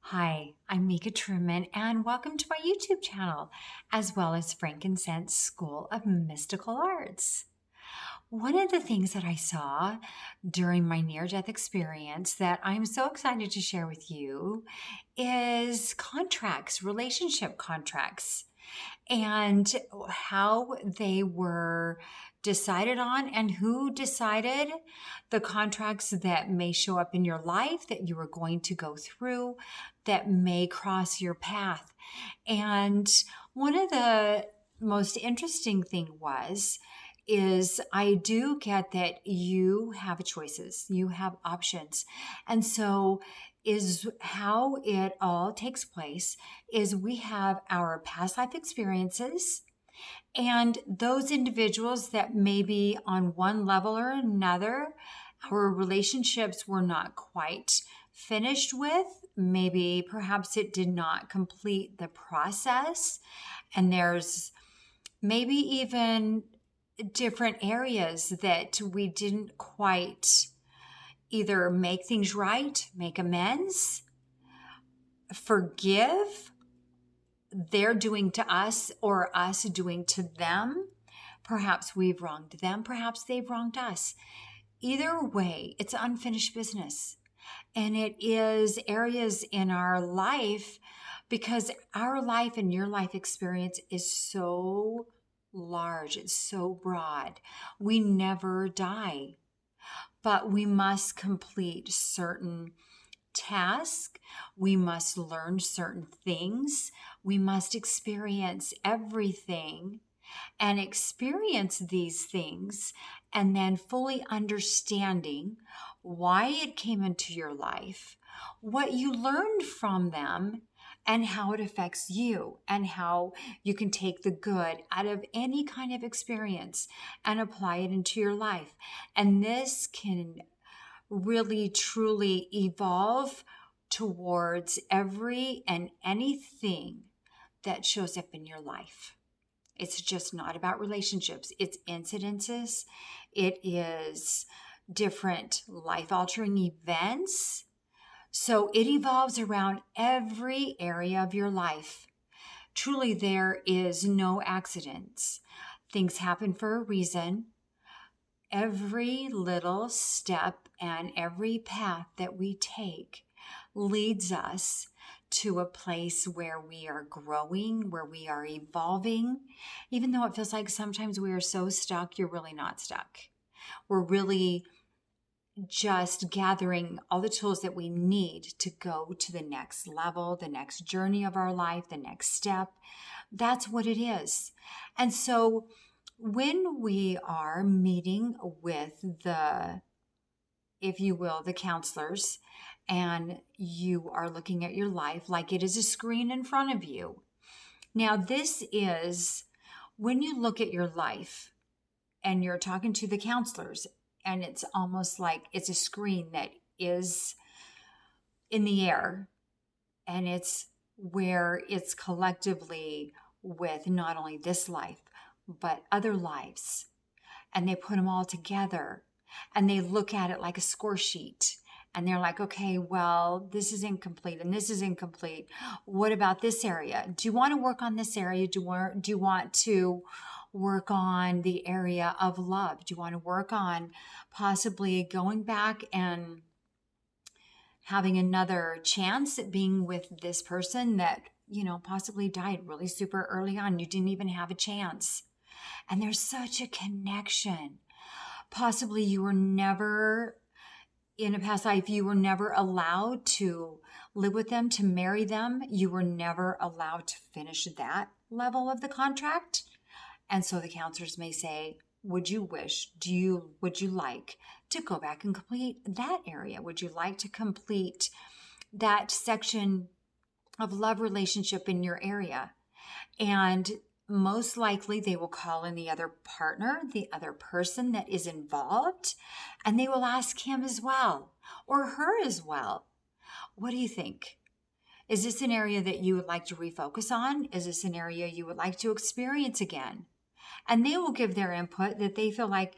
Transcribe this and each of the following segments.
Hi, I'm Mika Truman, and welcome to my YouTube channel, as well as Frankincense School of Mystical Arts. One of the things that I saw during my near-death experience that I'm so excited to share with you is contracts, relationship contracts, and how they were decided on and who decided the contracts that may show up in your life that you are going to go through that may cross your path. And one of the most interesting thing is I do get that you have choices, you have options. And so is how it all takes place is we have our past life experiences and those individuals that maybe on one level or another, our relationships were not quite finished with. Maybe perhaps it did not complete the process. And there's maybe even different areas that we didn't quite either make things right, make amends, forgive they're doing to us or us doing to them. Perhaps we've wronged them, perhaps they've wronged us. Either way, it's unfinished business. And it is areas in our life because our life and your life experience is so large, it's so broad. We never die, but we must complete certain tasks. We must learn certain things. We must experience everything and experience these things and then fully understanding why it came into your life, what you learned from them, and how it affects you and how you can take the good out of any kind of experience and apply it into your life. And this can really truly evolve towards every and anything that shows up in your life. It's just not about relationships. It's incidences. It is different life-altering events. So it evolves around every area of your life. Truly, there is no accidents. Things happen for a reason. Every little step and every path that we take leads us to a place where we are growing, where we are evolving. Even though it feels like sometimes we are so stuck, you're really not stuck. We're really just gathering all the tools that we need to go to the next level, the next journey of our life, the next step. That's what it is. And so when we are meeting with if you will, the counselors, and you are looking at your life like it is a screen in front of you. Now, this is when you look at your life and you're talking to the counselors, and it's almost like it's a screen that is in the air, and it's where it's collectively with not only this life, but other lives. And they put them all together and they look at it like a score sheet. And they're like, okay, well, this is incomplete and this is incomplete. What about this area? Do you want to work on this area? Do you want to work on the area of love? Do you want to work on possibly going back and having another chance at being with this person that, possibly died really super early on? You didn't even have a chance. And there's such a connection. Possibly you were never, in a past life, you were never allowed to live with them, to marry them. You were never allowed to finish that level of the contract. And so the counselors may say, would you like to go back and complete that area? Would you like to complete that section of love relationship in your area? And most likely they will call in the other partner, the other person that is involved, and they will ask him as well, or her as well. What do you think? Is this an area that you would like to refocus on? Is this an area you would like to experience again? And they will give their input that they feel like,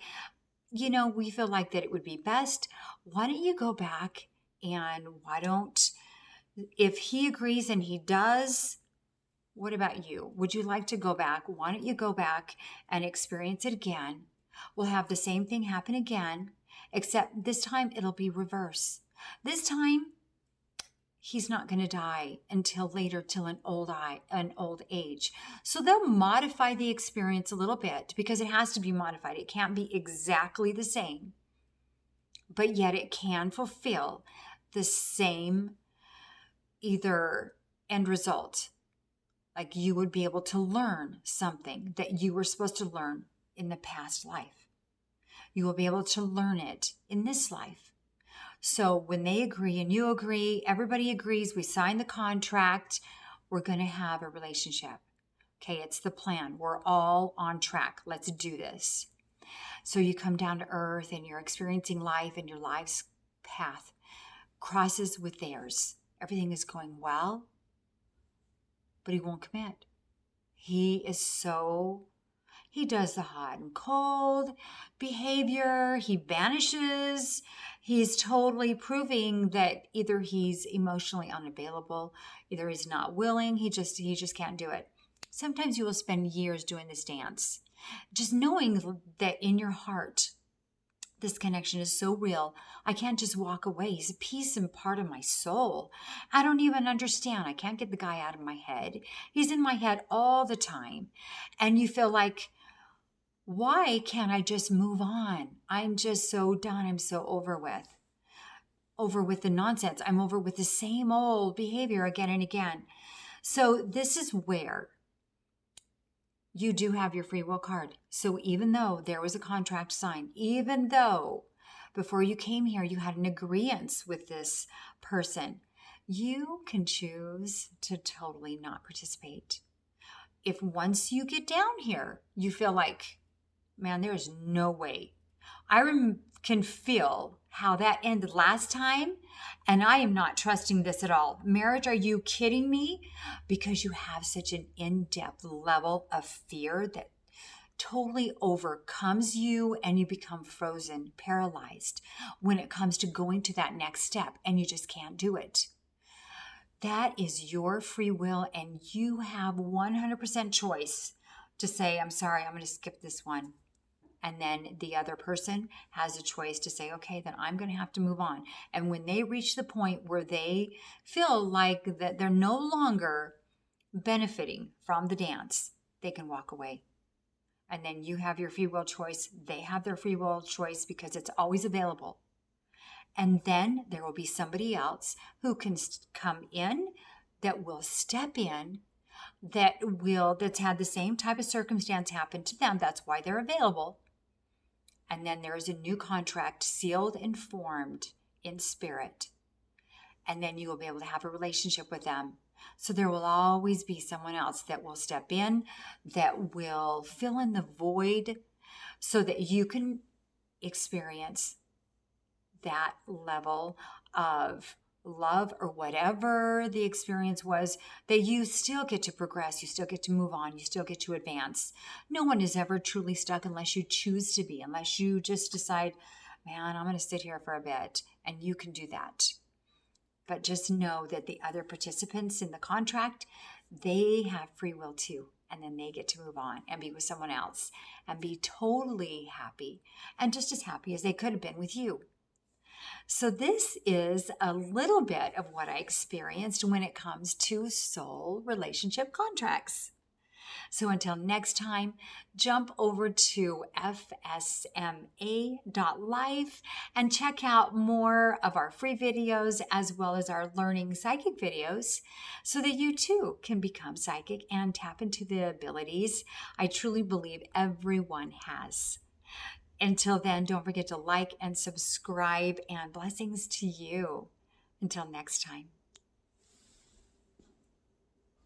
we feel like that it would be best. Why don't you go back and why don't If he agrees and he does, what about you? Would you like to go back? Why don't you go back and experience it again? We'll have the same thing happen again, except this time it'll be reverse. This time, he's not going to die until later, till an old age. So they'll modify the experience a little bit because it has to be modified. It can't be exactly the same, but yet it can fulfill the same either end result. Like you would be able to learn something that you were supposed to learn in the past life. You will be able to learn it in this life. So when they agree and you agree, everybody agrees, we sign the contract, we're going to have a relationship. Okay, it's the plan. We're all on track. Let's do this. So you come down to earth and you're experiencing life, and your life's path crosses with theirs. Everything is going well, but he won't commit. He does the hot and cold behavior. He banishes. He's totally proving that either he's emotionally unavailable, either he's not willing, he just can't do it. Sometimes you will spend years doing this dance, just knowing that in your heart, this connection is so real. I can't just walk away. He's a piece and part of my soul. I don't even understand. I can't get the guy out of my head. He's in my head all the time. And you feel like, why can't I just move on? I'm just so done. I'm so over with the nonsense. I'm over with the same old behavior again and again. So this is where you do have your free will card. So even though there was a contract signed, even though before you came here you had an agreement with this person, you can choose to totally not participate. If once you get down here, you feel like, man, there is no way. I can feel how that ended last time, and I am not trusting this at all. Marriage, are you kidding me? Because you have such an in-depth level of fear that totally overcomes you, and you become frozen, paralyzed when it comes to going to that next step, and you just can't do it. That is your free will, and you have 100% choice to say, I'm sorry, I'm going to skip this one. And then the other person has a choice to say, okay, then I'm going to have to move on. And when they reach the point where they feel like that they're no longer benefiting from the dance, they can walk away. And then you have your free will choice. They have their free will choice because it's always available. And then there will be somebody else who can come in, that will step in, that's had the same type of circumstance happen to them. That's why they're available. And then there is a new contract sealed and formed in spirit. And then you will be able to have a relationship with them. So there will always be someone else that will step in, that will fill in the void so that you can experience that level of love or whatever the experience was, that you still get to progress, you still get to move on, you still get to advance. No one is ever truly stuck unless you choose to be, unless you just decide, man, I'm going to sit here for a bit, and you can do that. But just know that the other participants in the contract, they have free will too. And then they get to move on and be with someone else and be totally happy, and just as happy as they could have been with you. So this is a little bit of what I experienced when it comes to soul relationship contracts. So until next time, jump over to fsma.life and check out more of our free videos as well as our learning psychic videos so that you too can become psychic and tap into the abilities I truly believe everyone has. Until then, don't forget to like and subscribe, and blessings to you. Until next time.